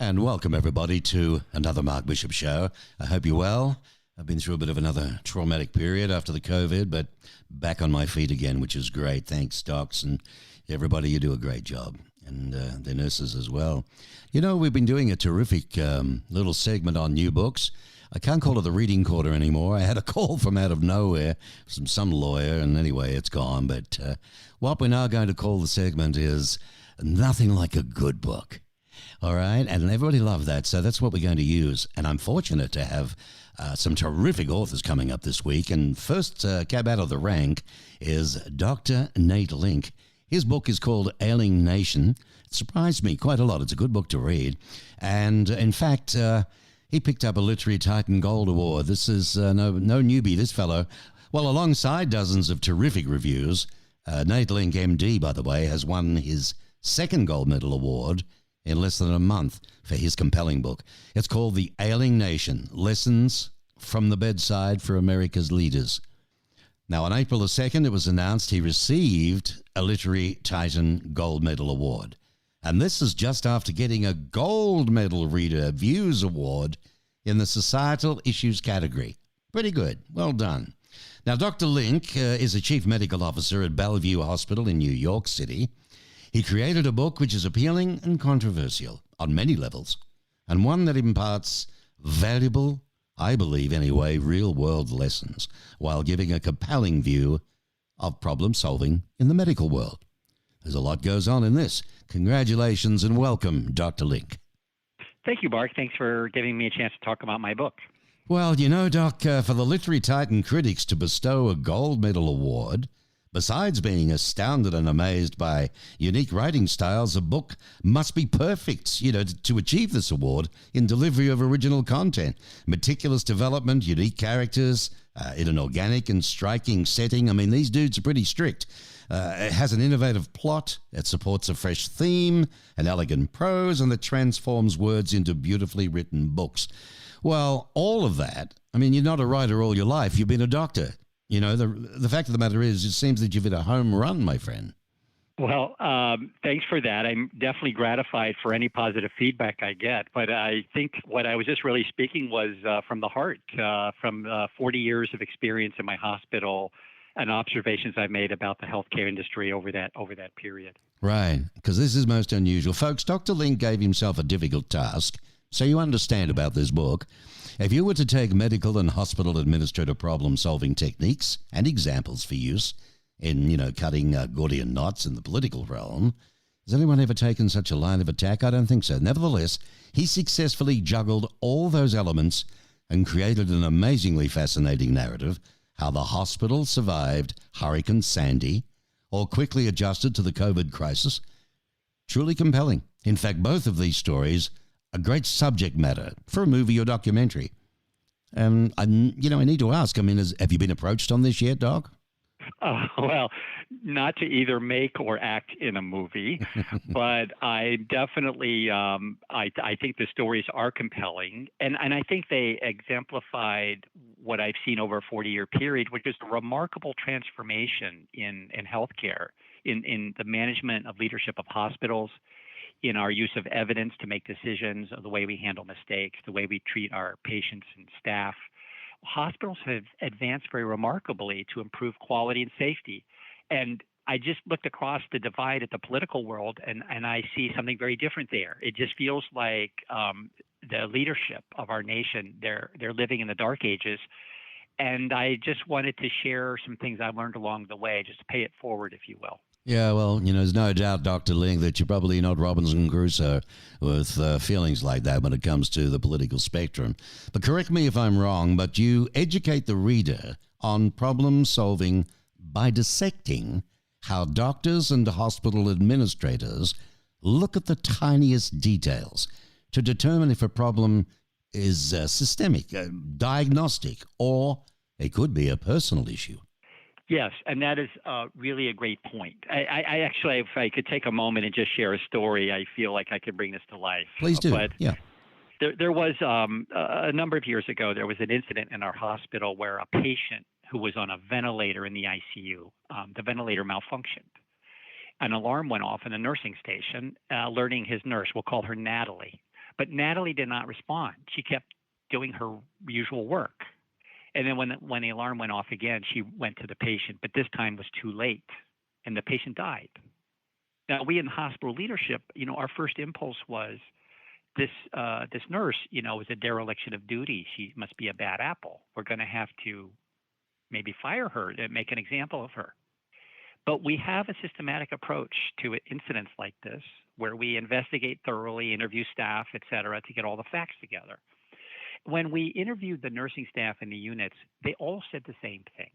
And welcome everybody to another Mark Bishop show. I hope you're well. I've been through a bit of another traumatic period after the COVID, but back on my feet again, which is great. Thanks, docs, and everybody. You do a great job, and the nurses as well. You know, we've been doing a terrific little segment on new books. I can't call it the reading corner anymore. I had a call from out of nowhere from some lawyer, and anyway, it's gone. But what we're now going to call the segment is Nothing Like a Good Book. All right, and everybody loved that, so that's what we're going to use. And I'm fortunate to have some terrific authors coming up this week. And first cab out of the rank is Dr. Nate Link. His book is called Ailing Nation. It surprised me quite a lot. It's a good book to read. And in fact, he picked up a Literary Titan Gold Award. This is no newbie, this fellow. Well, alongside dozens of terrific reviews, Nate Link, MD, by the way, has won his second gold medal award in less than a month for his compelling book. It's called The Ailing Nation, Lessons from the Bedside for America's Leaders. Now, on April the 2nd, it was announced he received a Literary Titan Gold Medal Award. And this is just after getting a Gold Medal Reader Views Award in the Societal Issues category. Pretty good. Well done. Now, Dr. Link is a Chief Medical Officer at Bellevue Hospital in New York City. He created a book which is appealing and controversial on many levels, and one that imparts valuable, I believe anyway, real-world lessons while giving a compelling view of problem solving in the medical world. There's a lot goes on in this. Congratulations and welcome, Dr. Link. Thank you, Mark. Thanks for giving me a chance to talk about my book. Well, you know, Doc, for the Literary Titan critics to bestow a gold medal award, besides being astounded and amazed by unique writing styles, a book must be perfect, to achieve this award in delivery of original content, meticulous development, unique characters, in an organic and striking setting. I mean, these dudes are pretty strict. It has an innovative plot, it supports a fresh theme, an elegant prose, and that transforms words into beautifully written books. Well, all of that, I mean, you're not a writer all your life, you've been a doctor. You know, the fact of the matter is, it seems that you've hit a home run, my friend. Well, thanks for that. I'm definitely gratified for any positive feedback I get. But I think what I was just really speaking was from the heart, from 40 years of experience in my hospital and observations I've made about the healthcare industry over that period. Right, because this is most unusual. Folks, Dr. Link gave himself a difficult task, so you understand about this book. If you were to take medical and hospital administrative problem-solving techniques and examples for use in, cutting Gordian knots in the political realm, has anyone ever taken such a line of attack? I don't think so. Nevertheless, he successfully juggled all those elements and created an amazingly fascinating narrative, how the hospital survived Hurricane Sandy or quickly adjusted to the COVID crisis. Truly compelling. In fact, both of these stories a great subject matter for a movie or documentary. I need to ask, have you been approached on this yet, Doc? Well, not to either make or act in a movie, but I definitely, I think the stories are compelling. And I think they exemplified what I've seen over a 40-year period, which is a remarkable transformation in healthcare, in the management of leadership of hospitals, in our use of evidence to make decisions, the way we handle mistakes, the way we treat our patients and staff. Hospitals have advanced very remarkably to improve quality and safety. And I just looked across the divide at the political world, and I see something very different there. It just feels like the leadership of our nation, they're living in the dark ages. And I just wanted to share some things I learned along the way, just to pay it forward, if you will. Yeah, well, there's no doubt, Dr. Link, that you're probably not Robinson Crusoe with feelings like that when it comes to the political spectrum. But correct me if I'm wrong, but you educate the reader on problem solving by dissecting how doctors and hospital administrators look at the tiniest details to determine if a problem is systemic, diagnostic, or it could be a personal issue. Yes, and that is really a great point. I actually, if I could take a moment and just share a story, I feel like I could bring this to life. Please do. But yeah. There was a number of years ago, there was an incident in our hospital where a patient who was on a ventilator in the ICU, the ventilator malfunctioned. An alarm went off in the nursing station, alerting his nurse, we'll call her Natalie, But Natalie did not respond. She kept doing her usual work. And then when the alarm went off again, she went to the patient, but this time was too late, and the patient died. Now, we in hospital leadership, our first impulse was this nurse, was a dereliction of duty. She must be a bad apple. We're going to have to maybe fire her and make an example of her. But we have a systematic approach to incidents like this, where we investigate thoroughly, interview staff, et cetera, to get all the facts together. When we interviewed the nursing staff in the units, they all said the same thing,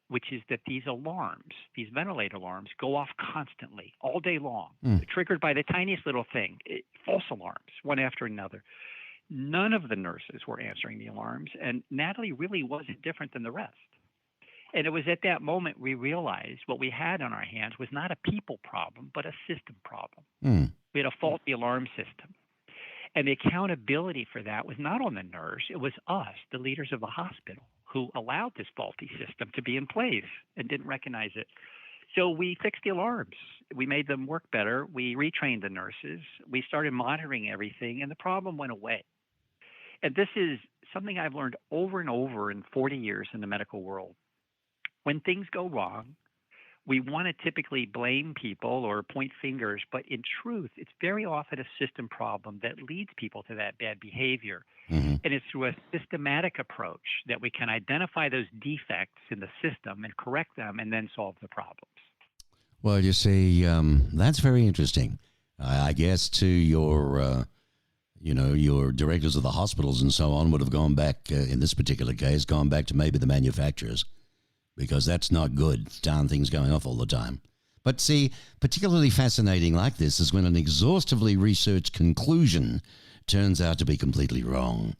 which is that these alarms, these ventilator alarms, go off constantly, all day long, triggered by the tiniest little thing, false alarms, one after another. None of the nurses were answering the alarms, and Natalie really wasn't different than the rest. And it was at that moment we realized what we had on our hands was not a people problem, but a system problem. We had a faulty alarm system. And the accountability for that was not on the nurse, it was us, the leaders of the hospital, who allowed this faulty system to be in place and didn't recognize it. So we fixed the alarms. We made them work better. We retrained the nurses. We started monitoring everything, and the problem went away. And this is something I've learned over and over in 40 years in the medical world. When things go wrong, we want to typically blame people or point fingers, but in truth, it's very often a system problem that leads people to that bad behavior. And it's through a systematic approach that we can identify those defects in the system and correct them and then solve the problems. Well, you see, that's very interesting. I guess to your directors of the hospitals and so on would have gone back, in this particular case, gone back to maybe the manufacturers, because that's not good, darn things going off all the time. But see, particularly fascinating like this is when an exhaustively researched conclusion turns out to be completely wrong.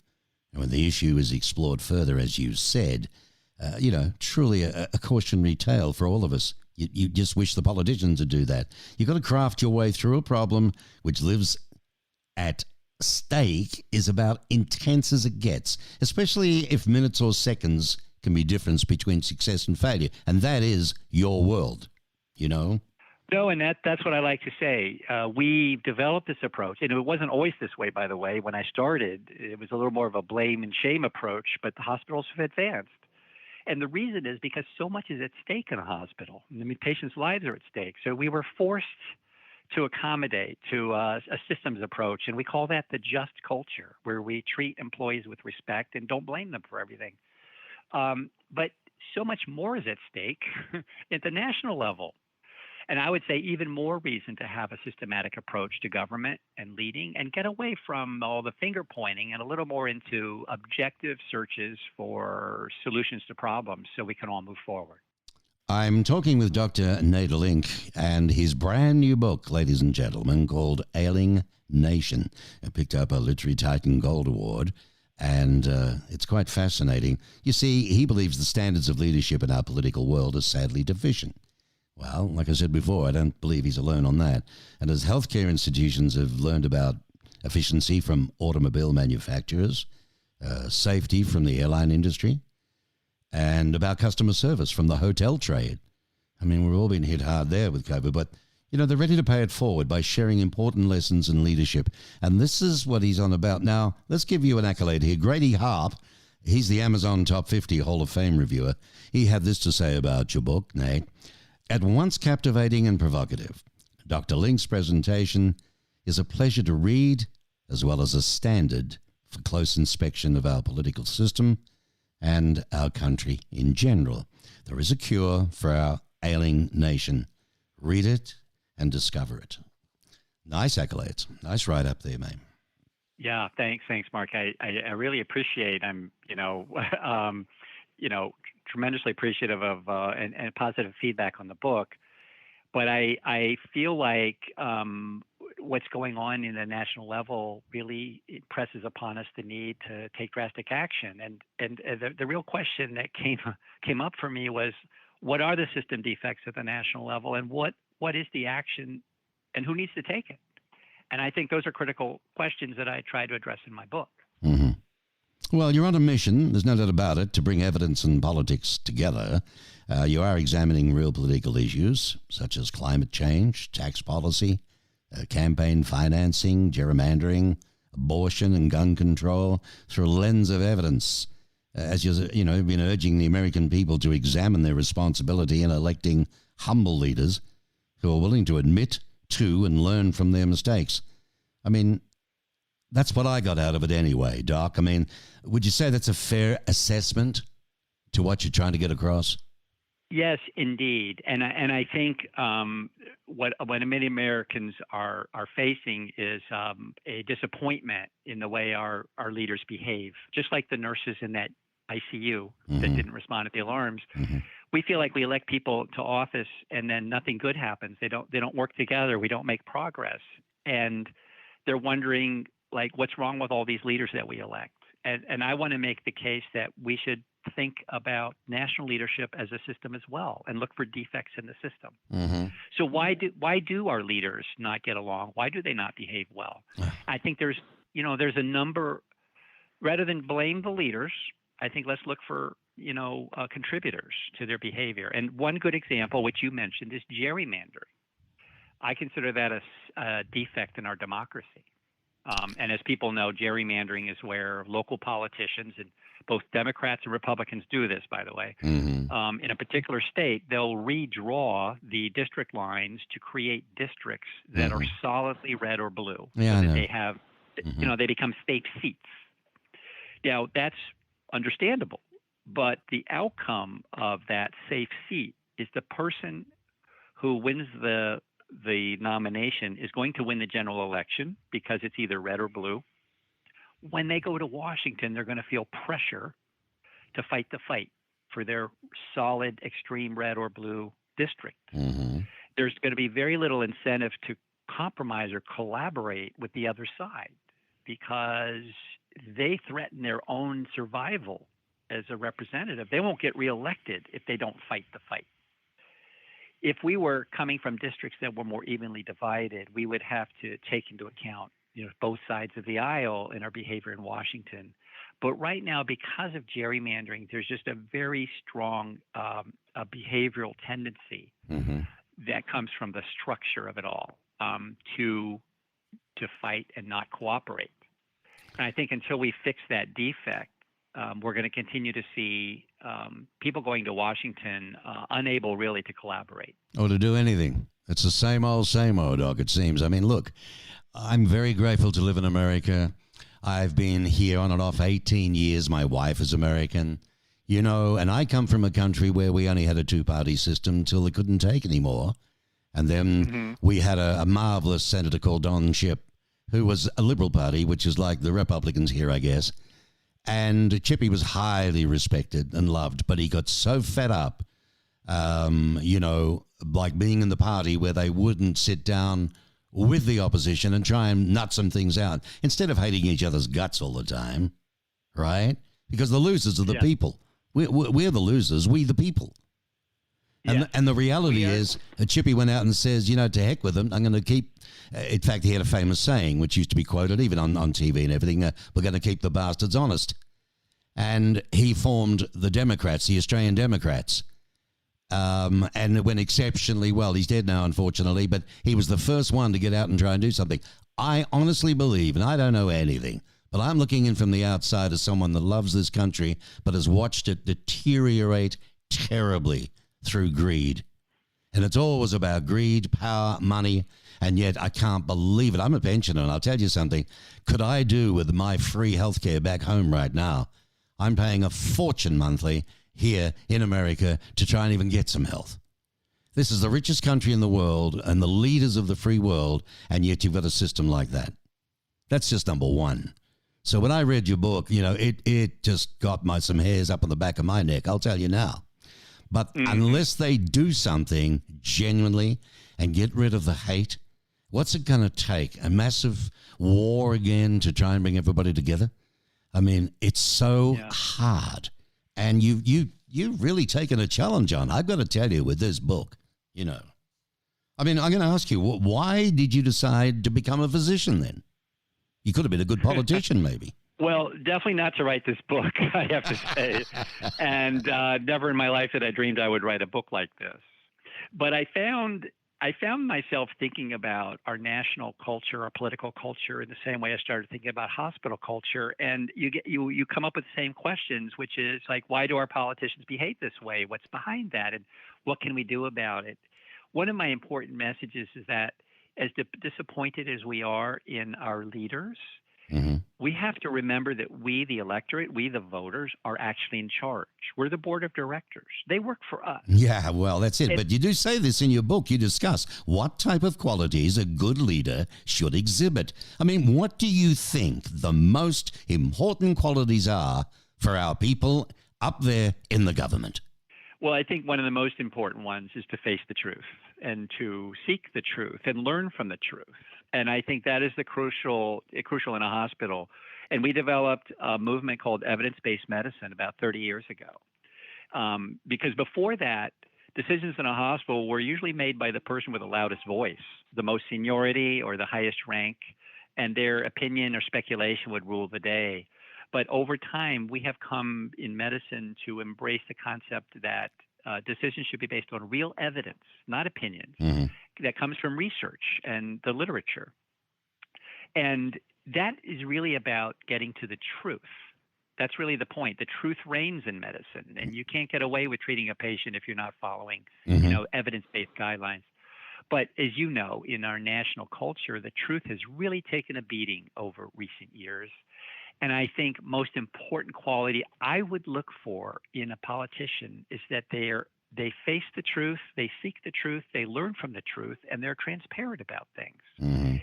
And when the issue is explored further, as you said, truly a cautionary tale for all of us. You just wish the politicians would do that. You've got to craft your way through a problem which lives at stake is about intense as it gets, especially if minutes or seconds can be difference between success and failure. And that is your world, No, and that's what I like to say. We developed this approach, and it wasn't always this way, by the way. When I started, it was a little more of a blame and shame approach, but the hospitals have advanced. And the reason is because so much is at stake in a hospital. I mean, patients' lives are at stake. So we were forced to accommodate to a systems approach, and we call that the just culture, where we treat employees with respect and don't blame them for everything. But so much more is at stake at the national level. And I would say even more reason to have a systematic approach to government and leading and get away from all the finger pointing and a little more into objective searches for solutions to problems so we can all move forward. I'm talking with Dr. Ailing and his brand new book, ladies and gentlemen, called Ailing Nation. It picked up a Literary Titan Gold Award. And it's quite fascinating. You see, he believes the standards of leadership in our political world are sadly deficient. Well, like I said before, I don't believe he's alone on that. And as healthcare institutions have learned about efficiency from automobile manufacturers, safety from the airline industry, and about customer service from the hotel trade. I mean, we've all been hit hard there with COVID, but they're ready to pay it forward by sharing important lessons in leadership. And this is what he's on about. Now, let's give you an accolade here. Grady Harp, he's the Amazon Top 50 Hall of Fame reviewer. He had this to say about your book, Nate. At once captivating and provocative, Dr. Link's presentation is a pleasure to read, as well as a standard for close inspection of our political system and our country in general. There is a cure for our ailing nation. Read it and discover it. Nice accolades. Nice write-up there, mate. Yeah, thanks, Mark. I really appreciate. I'm, tremendously appreciative of and positive feedback on the book. But I feel like what's going on in the national level really impresses upon us the need to take drastic action. And the real question that came up for me was, what are the system defects at the national level, and what is the action, and who needs to take it? And I think those are critical questions that I try to address in my book. Mm-hmm. Well, you're on a mission, there's no doubt about it, to bring evidence and politics together. You are examining real political issues, such as climate change, tax policy, campaign financing, gerrymandering, abortion and gun control through a lens of evidence, as you've been urging the American people to examine their responsibility in electing humble leaders who are willing to admit to and learn from their mistakes. I mean, that's what I got out of it anyway, Doc. I mean, would you say that's a fair assessment to what you're trying to get across? Yes, indeed, and I think what many Americans are facing is a disappointment in the way our leaders behave. Just like the nurses in that ICU that didn't respond to the alarms, we feel like we elect people to office and then nothing good happens. They don't work together. We don't make progress, and they're wondering like what's wrong with all these leaders that we elect. And I want to make the case that we should think about national leadership as a system as well and look for defects in the system. So why do our leaders not get along? Why do they not behave well? I think there's a number. Rather than blame the leaders, I think let's look for contributors to their behavior. And one good example, which you mentioned, is gerrymandering. I consider that a defect in our democracy. And as people know, gerrymandering is where local politicians, and both Democrats and Republicans do this, by the way, in a particular state, they'll redraw the district lines to create districts that are solidly red or blue. Yeah, so that they have, they become state seats. Now, that's understandable, but the outcome of that safe seat is the person who wins the nomination is going to win the general election because it's either red or blue. When they go to Washington, they're going to feel pressure to fight the fight for their solid, extreme red or blue district. There's going to be very little incentive to compromise or collaborate with the other side because they threaten their own survival as a representative. They won't get reelected if they don't fight the fight. If we were coming from districts that were more evenly divided, we would have to take into account, both sides of the aisle in our behavior in Washington. But right now, because of gerrymandering, there's just a very strong behavioral tendency that comes from the structure of it all to fight and not cooperate. And I think until we fix that defect, we're going to continue to see people going to Washington unable really to collaborate. Or to do anything. It's the same old, Doc, it seems. I mean, look, I'm very grateful to live in America. I've been here on and off 18 years. My wife is American, and I come from a country where we only had a two-party system until they couldn't take anymore. And then we had a marvelous senator called Don Shipp, who was a Liberal Party, which is like the Republicans here, I guess. And Chippy was highly respected and loved, but he got so fed up, like being in the party where they wouldn't sit down with the opposition and try and nut some things out instead of hating each other's guts all the time, right? Because the losers are the people. We're the losers, we the people. And the reality is, Chippy went out and says, to heck with them, I'm going to keep, in fact, he had a famous saying, which used to be quoted even on TV and everything, we're going to keep the bastards honest. And he formed the Democrats, the Australian Democrats. And it went exceptionally well. He's dead now, unfortunately, but he was the first one to get out and try and do something. I honestly believe, and I don't know anything, but I'm looking in from the outside as someone that loves this country, but has watched it deteriorate terribly through greed. And it's always about greed, power, money, and yet I can't believe it. I'm a pensioner, and I'll tell you something. Could I do with my free health care back home right now? I'm paying a fortune monthly here in America to try and even get some health. This is the richest country in the world and the leaders of the free world, and yet you've got a system like that. That's just number one. So when I read your book, it just got some hairs up on the back of my neck, I'll tell you now. But unless they do something genuinely and get rid of the hate, what's it going to take? A massive war again to try and bring everybody together? I mean, it's so hard. And you've really taken a challenge on. I've got to tell you, with this book, I mean, I'm going to ask you, why did you decide to become a physician then? You could have been a good politician, maybe. Well, definitely not to write this book, I have to say. And never in my life had I dreamed I would write a book like this. But I found I found myself thinking about our national culture, our political culture, in the same way I started thinking about hospital culture. And you come up with the same questions, which is like, why do our politicians behave this way? What's behind that, and what can we do about it? One of my important messages is that, as disappointed as we are in our leaders, Hmm. we have to remember that we, the electorate, we, the voters, are actually in charge. We're the board of directors. They work for us. Yeah, well, that's it. And But you do say this in your book. You discuss what type of qualities a good leader should exhibit. I mean, what do you think the most important qualities are for our people up there in the government? well, I think one of the most important ones is to face the truth and to seek the truth and learn from the truth. And I think that is the crucial in a hospital. And we developed a movement called evidence-based medicine about 30 years ago. Because before that, decisions in a hospital were usually made by the person with the loudest voice, the most seniority or the highest rank, and their opinion or speculation would rule the day. But over time, we have come in medicine to embrace the concept that decisions should be based on real evidence, not opinions, Hmm. that comes from research and the literature. And that is really about getting to the truth. That's really the point. The truth reigns in medicine, and you can't get away with treating a patient if you're not following, Hmm. evidence-based guidelines. But as you know, in our national culture, the truth has really taken a beating over recent years. And I think most important quality I would look for in a politician is that they face the truth, they seek the truth, they learn from the truth, and they're transparent about things. Hmm.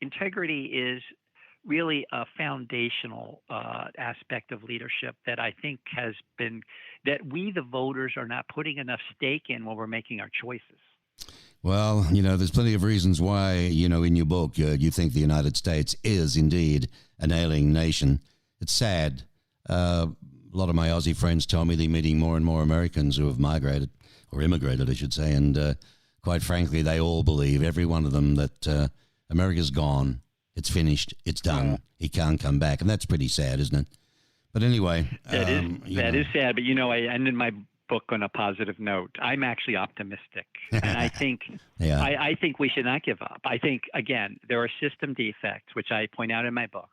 Integrity is really a foundational aspect of leadership that I think has been that we, the voters, are not putting enough stake in when we're making our choices. Well, there's plenty of reasons why, in your book, you think the United States is indeed an ailing nation. It's sad. A lot of my Aussie friends tell me they're meeting more and more Americans who have migrated, or immigrated, I should say, and quite frankly, they all believe, every one of them, that America's gone, it's finished, it's done, it can't come back, and that's pretty sad, isn't it? But anyway, That is sad, but I ended my book on a positive note. I'm actually optimistic, and I think yeah. I think we should not give up. I think again there are system defects, which I point out in my book,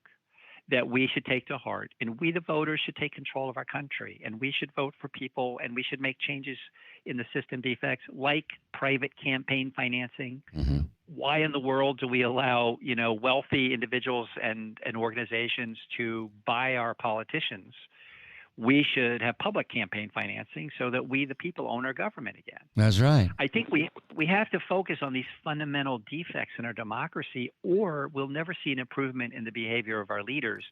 that we should take to heart, and we the voters should take control of our country, and we should vote for people, and we should make changes in the system defects like private campaign financing. Hmm. Why in the world do we allow wealthy individuals and organizations to buy our politicians? We should have public campaign financing so that we, the people, own our government again. That's right. I think we have to focus on these fundamental defects in our democracy, or we'll never see an improvement in the behavior of our leaders.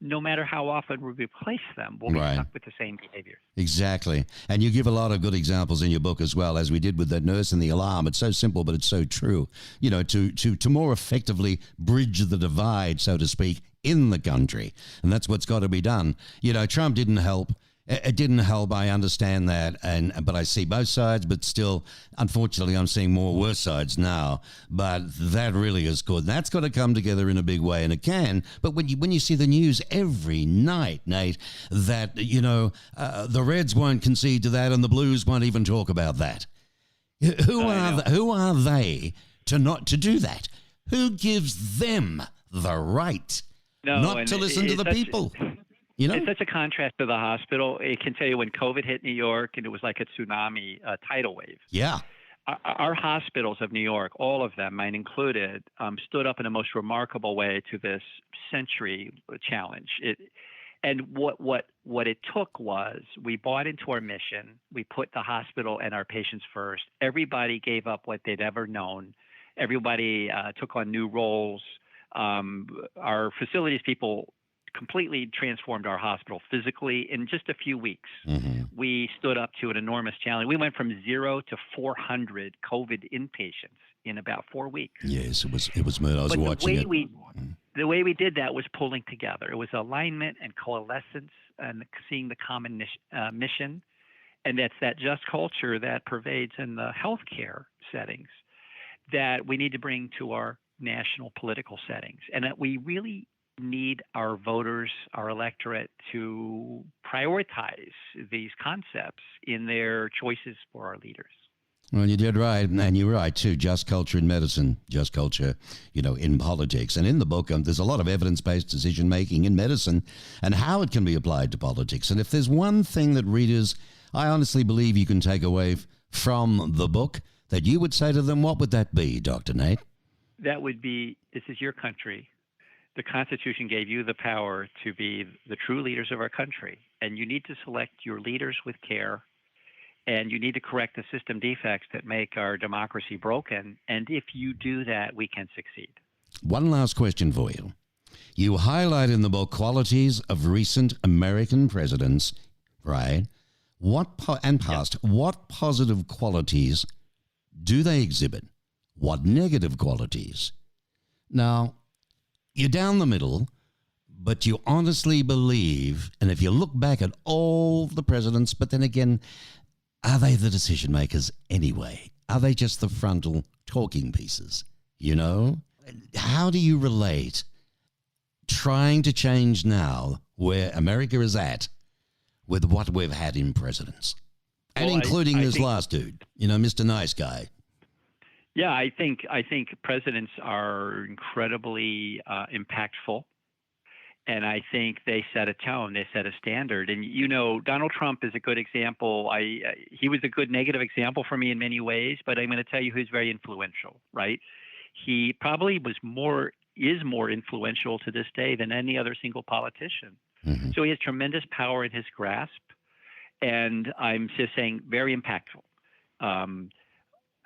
No matter how often we replace them, we'll be Right. stuck with the same behavior. Exactly. And you give a lot of good examples in your book as well, as we did with the nurse and the alarm. It's so simple, but it's so true. To more effectively bridge the divide, so to speak, in the country. And that's what's got to be done. Trump didn't help. It didn't help. I understand that, but I see both sides. But still, unfortunately, I'm seeing more worse sides now. But that really is good. That's got to come together in a big way, and it can. But when you see the news every night, Nate, that the Reds won't concede to that, and the Blues won't even talk about that. Who are they to not to do that? Who gives them the right not to listen to the people? It's such a contrast to the hospital. It can tell you when COVID hit New York and it was like a tsunami, tidal wave. Yeah. Our hospitals of New York, all of them, mine included, stood up in a most remarkable way to this century challenge. And what it took was we bought into our mission. We put the hospital and our patients first. Everybody gave up what they'd ever known. Everybody took on new roles. Our facilities people completely transformed our hospital physically in just a few weeks. Mm-hmm. We stood up to an enormous challenge. We went from 0 to 400 COVID inpatients in about 4 weeks. Yes, it was murder. I was watching it. The way we did that was pulling together. It was alignment and coalescence and seeing the common mission. And that's that just culture that pervades in the healthcare settings that we need to bring to our national political settings. And that we really need our voters, our electorate, to prioritize these concepts in their choices for our leaders. Well, you did right, and you're right too. Just culture in medicine, just culture, in politics. And in the book, there's a lot of evidence-based decision-making in medicine and how it can be applied to politics. And if there's one thing that readers, I honestly believe you can take away from the book that you would say to them, what would that be, Dr. Nate? That would be, this is your country. The Constitution gave you the power to be the true leaders of our country, and you need to select your leaders with care. And you need to correct the system defects that make our democracy broken. And if you do that, we can succeed. One last question for you. You highlight in the book qualities of recent American presidents, right? What positive qualities do they exhibit? What negative qualities? Now, you're down the middle, but you honestly believe, and if you look back at all the presidents, but then again, are they the decision makers anyway? Are they just the frontal talking pieces? How do you relate trying to change now where America is at with what we've had in presidents? And including this last dude, Mr. Nice Guy. Yeah, I think presidents are incredibly impactful. And I think they set a tone, they set a standard. And Donald Trump is a good example. He was a good negative example for me in many ways, but I'm going to tell you who's very influential, right? He probably is more influential to this day than any other single politician. Mm-hmm. So he has tremendous power in his grasp, and I'm just saying very impactful.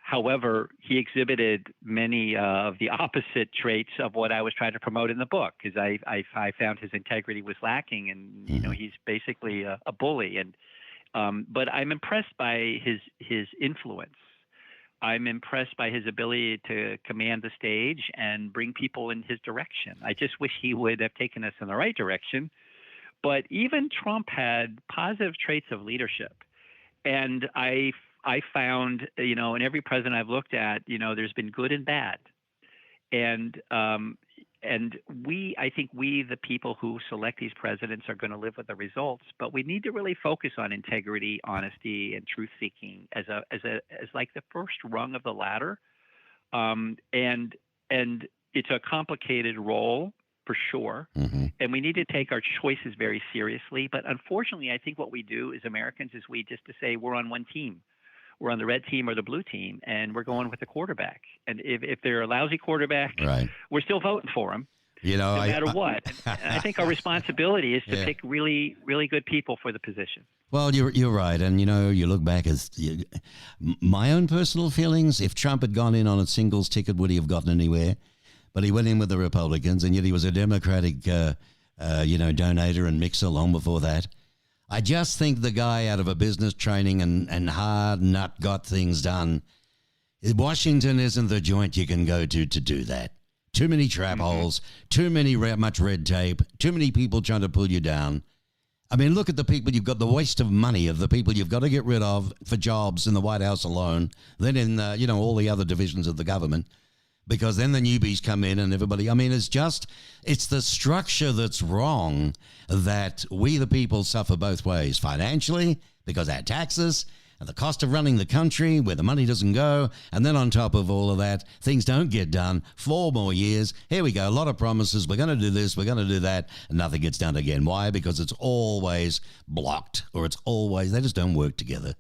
However, he exhibited many of the opposite traits of what I was trying to promote in the book, because I found his integrity was lacking, and he's basically a bully. But I'm impressed by his influence. I'm impressed by his ability to command the stage and bring people in his direction. I just wish he would have taken us in the right direction. But even Trump had positive traits of leadership, and I found, in every president I've looked at, there's been good and bad. And I think we, the people who select these presidents, are going to live with the results. But we need to really focus on integrity, honesty, and truth seeking as like the first rung of the ladder. And it's a complicated role, for sure. Mm-hmm. And we need to take our choices very seriously. But unfortunately, I think what we do as Americans is we just to say we're on one team. We're on the red team or the blue team, and we're going with the quarterback. And if they're a lousy quarterback, right, we're still voting for them, no matter what. And I think our responsibility is to pick really, really good people for the position. Well, you're right. And, you look back as my own personal feelings, if Trump had gone in on a singles ticket, would he have gotten anywhere? But he went in with the Republicans, and yet he was a Democratic, donator and mixer long before that. I just think the guy out of a business training and hard nut got things done. Washington isn't the joint you can go to do that. Too many trap holes, too much red tape, too many people trying to pull you down. I mean, look at the people you've got, the waste of money of the people you've got to get rid of for jobs in the White House alone, then in, all the other divisions of the government. Because then the newbies come in and everybody, it's the structure that's wrong that we the people suffer both ways. Financially, because our taxes and the cost of running the country where the money doesn't go. And then on top of all of that, things don't get done. 4 more years. Here we go. A lot of promises. We're going to do this. We're going to do that. And nothing gets done again. Why? Because it's always blocked, or they just don't work together.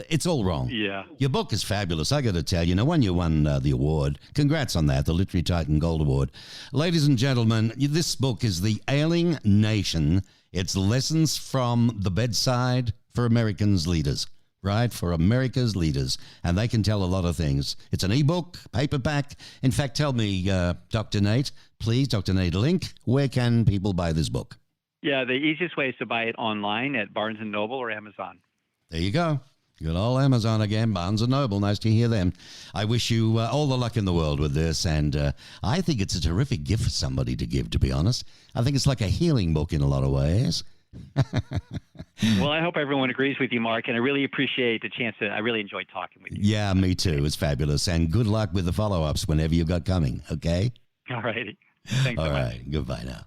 It's all wrong. Yeah. Your book is fabulous. I got to tell you, when you won the award, congrats on that, the Literary Titan Gold Award. Ladies and gentlemen, this book is The Ailing Nation. It's lessons from the bedside for Americans' leaders, right? For America's leaders. And they can tell a lot of things. It's an ebook, paperback. In fact, tell me, Dr. Nate, please, Dr. Nate Link, where can people buy this book? Yeah, the easiest way is to buy it online at Barnes & Noble or Amazon. There you go. Good old Amazon again, Barnes & Noble. Nice to hear them. I wish you all the luck in the world with this, and I think it's a terrific gift for somebody to give, to be honest. I think it's like a healing book in a lot of ways. Well, I hope everyone agrees with you, Mark, and I really appreciate the chance. I really enjoyed talking with you. Yeah, me too. It's fabulous, and good luck with the follow-ups whenever you've got coming, okay? All righty. Thanks so much. All right. Goodbye now.